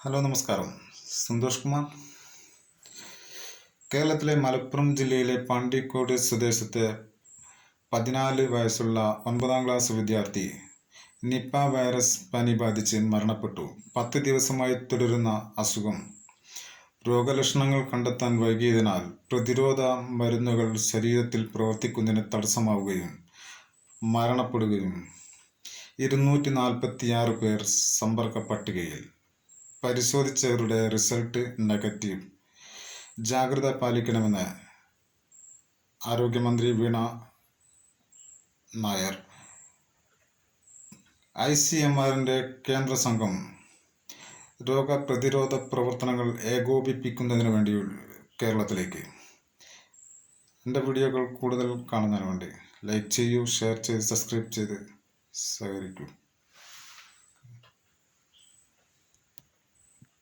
Hello നമസ്കാരം. സന്തോഷ് കുമാർ. കേരളത്തിലെ മലപ്പുറം ജില്ലയിലെ പാണ്ടിക്കോട് സ്വദേശത്തെ 14 വയസ്സുള്ള 9ാം ക്ലാസ് വിദ്യാർത്ഥി നിപ്പ വൈറസ് പനി ബാധിച്ച് മരണപ്പെട്ടു. 10 ദിവസമായി തുടരുന്ന അസുഖം രോഗലക്ഷണങ്ങൾ കണ്ടെത്താൻ വൈകിയതിനാൽ പ്രതിരോധ മരുന്നുകൾ ശരീരത്തിൽ പ്രവർത്തിക്കുന്നതിന് തടസ്സമാവുകയും മരണപ്പെടുകയും 246 പേർ സമ്പർക്ക പട്ടികയിൽ. പരിശോധിച്ചവരുടെ റിസൾട്ട് നെഗറ്റീവ്. ജാഗ്രത പാലിക്കണമെന്ന് ആരോഗ്യമന്ത്രി വീണ നായർ. ICMRന്റെ കേന്ദ്ര സംഘം രോഗപ്രതിരോധ പ്രവർത്തനങ്ങൾ ഏകോപിപ്പിക്കുന്നതിന് വേണ്ടി കേരളത്തിലേക്ക്. എൻ്റെ വീഡിയോകൾ കൂടുതൽ കാണുന്നതിന് വേണ്ടി ലൈക്ക് ചെയ്യൂ, ഷെയർ ചെയ്ത് സബ്സ്ക്രൈബ് ചെയ്ത് സഹകരിക്കൂ.